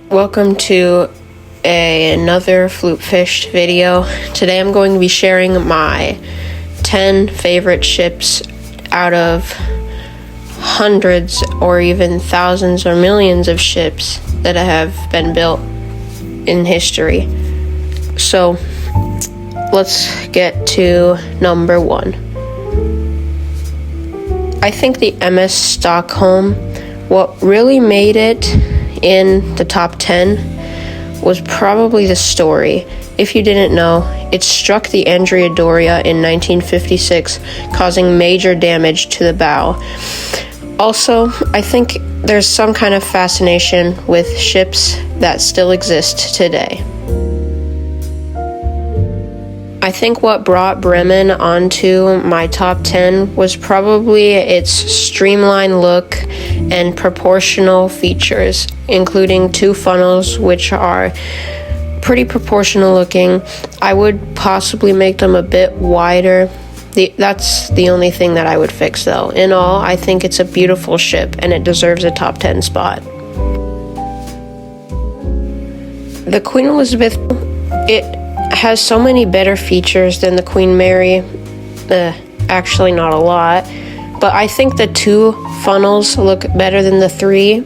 Welcome to another Flute Fish video. Today I'm going to be sharing my 10 favorite ships out of hundreds or even thousands or millions of ships that have been built in history. So let's get to number 1. I think the MS Stockholm, what really made it in the top 10 was probably the story. If you didn't know, it struck the Andrea Doria in 1956, causing major damage to the bow. Also, I think there's some kind of fascination with ships that still exist today. I think what brought Bremen onto my top 10 was probably its streamlined look and proportional features, including 2 funnels, which are pretty proportional looking. I would possibly make them a bit wider. That's the only thing that I would fix, though. In all, I think it's a beautiful ship, and it deserves a top 10 spot. The Queen Elizabeth, it has so many better features than the Queen Mary. Actually, not a lot. But I think the 2 funnels look better than the 3.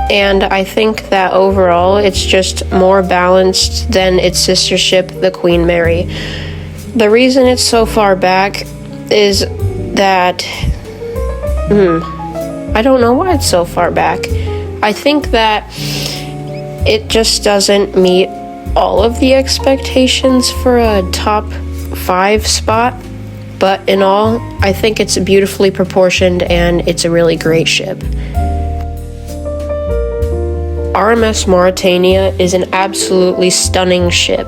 And I think that overall, it's just more balanced than its sister ship, the Queen Mary. The reason it's so far back is that... I don't know why it's so far back. I think that it just doesn't meet all of the expectations for a top 5 spot, but in all, I think it's beautifully proportioned and it's a really great ship. RMS Mauretania is an absolutely stunning ship.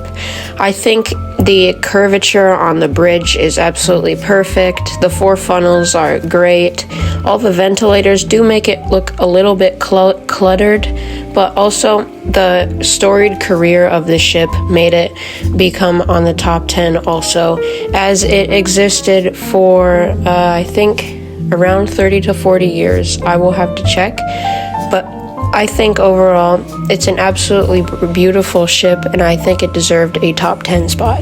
I think the curvature on the bridge is absolutely perfect. The 4 funnels are great. All the ventilators do make it look a little bit cluttered, but also the storied career of the ship made it become on the top 10 also, as it existed for, I think, around 30 to 40 years. I will have to check, but I think overall it's an absolutely beautiful ship, and I think it deserved a top 10 spot.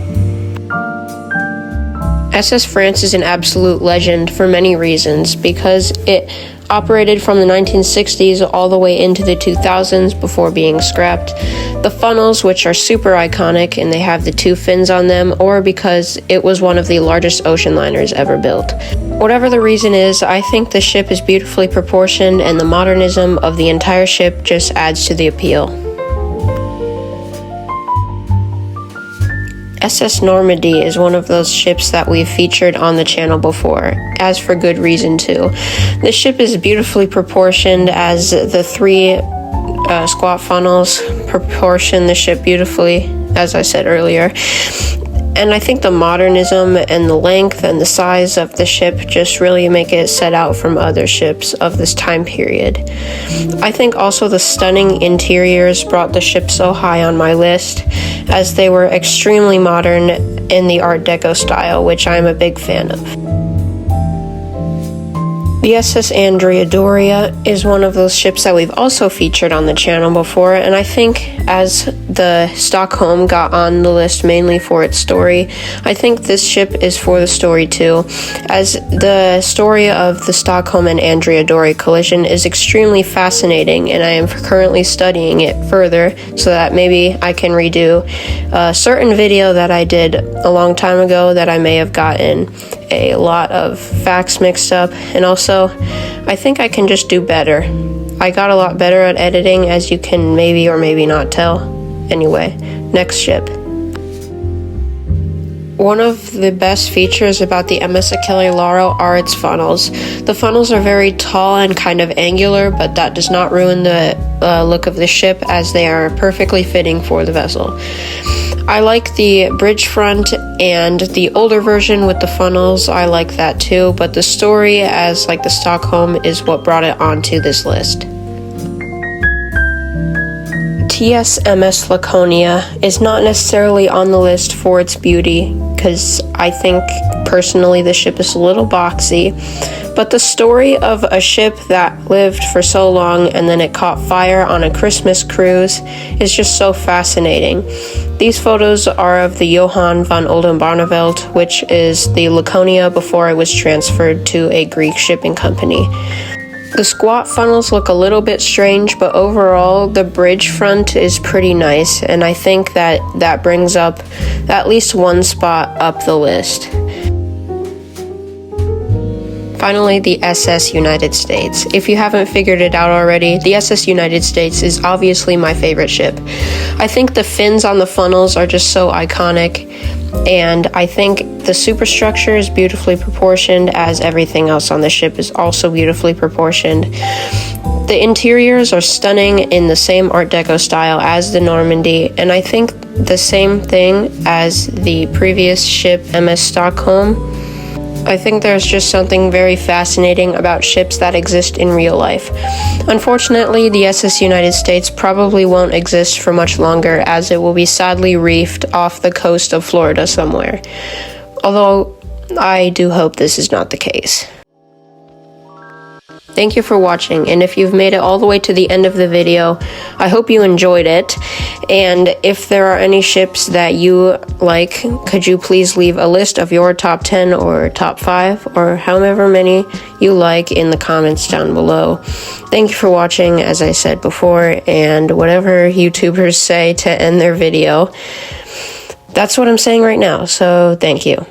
SS France is an absolute legend for many reasons, because it operated from the 1960s all the way into the 2000s before being scrapped. The funnels, which are super iconic and they have the 2 fins on them, or because it was one of the largest ocean liners ever built. Whatever the reason is, I think the ship is beautifully proportioned, and the modernism of the entire ship just adds to the appeal. SS Normandy is one of those ships that we've featured on the channel before, as for good reason too. This ship is beautifully proportioned, as the 3 squat funnels proportion the ship beautifully, as I said earlier. And I think the modernism and the length and the size of the ship just really make it set out from other ships of this time period. I think also the stunning interiors brought the ship so high on my list, as they were extremely modern in the Art Deco style, which I'm a big fan of. The SS Andrea Doria is one of those ships that we've also featured on the channel before, and I think as the Stockholm got on the list mainly for its story, I think this ship is for the story too, as the story of the Stockholm and Andrea Doria collision is extremely fascinating, and I am currently studying it further so that maybe I can redo a certain video that I did a long time ago that I may have gotten a lot of facts mixed up, and also I think I can just do better. I got a lot better at editing, as you can maybe or maybe not tell. Anyway, next ship. One of the best features about the MS Achille Lauro are its funnels. The funnels are very tall and kind of angular, but that does not ruin the look of the ship, as they are perfectly fitting for the vessel. I like the bridge front and the older version with the funnels. I like that too, but the story as like the Stockholm is what brought it onto this list. TS MS Laconia is not necessarily on the list for its beauty, because I think personally the ship is a little boxy, But the story of a ship that lived for so long and then it caught fire on a Christmas cruise is just so fascinating. These photos are of the Johan van Oldenbarneveld, which is the Laconia before it was transferred to a Greek shipping company. The squat funnels look a little bit strange, but overall the bridge front is pretty nice, and I think that brings up at least one spot up the list. Finally, the SS United States. If you haven't figured it out already, the SS United States is obviously my favorite ship. I think the fins on the funnels are just so iconic, and I think the superstructure is beautifully proportioned, as everything else on the ship is also beautifully proportioned. The interiors are stunning in the same Art Deco style as the Normandy, and I think the same thing as the previous ship, MS Stockholm. I think there's just something very fascinating about ships that exist in real life. Unfortunately, the SS United States probably won't exist for much longer, as it will be sadly reefed off the coast of Florida somewhere. Although, I do hope this is not the case. Thank you for watching, and if you've made it all the way to the end of the video, I hope you enjoyed it. And if there are any ships that you like, could you please leave a list of your top 10 or top 5 or however many you like in the comments down below. Thank you for watching, as I said before, and whatever YouTubers say to end their video, that's what I'm saying right now, so thank you.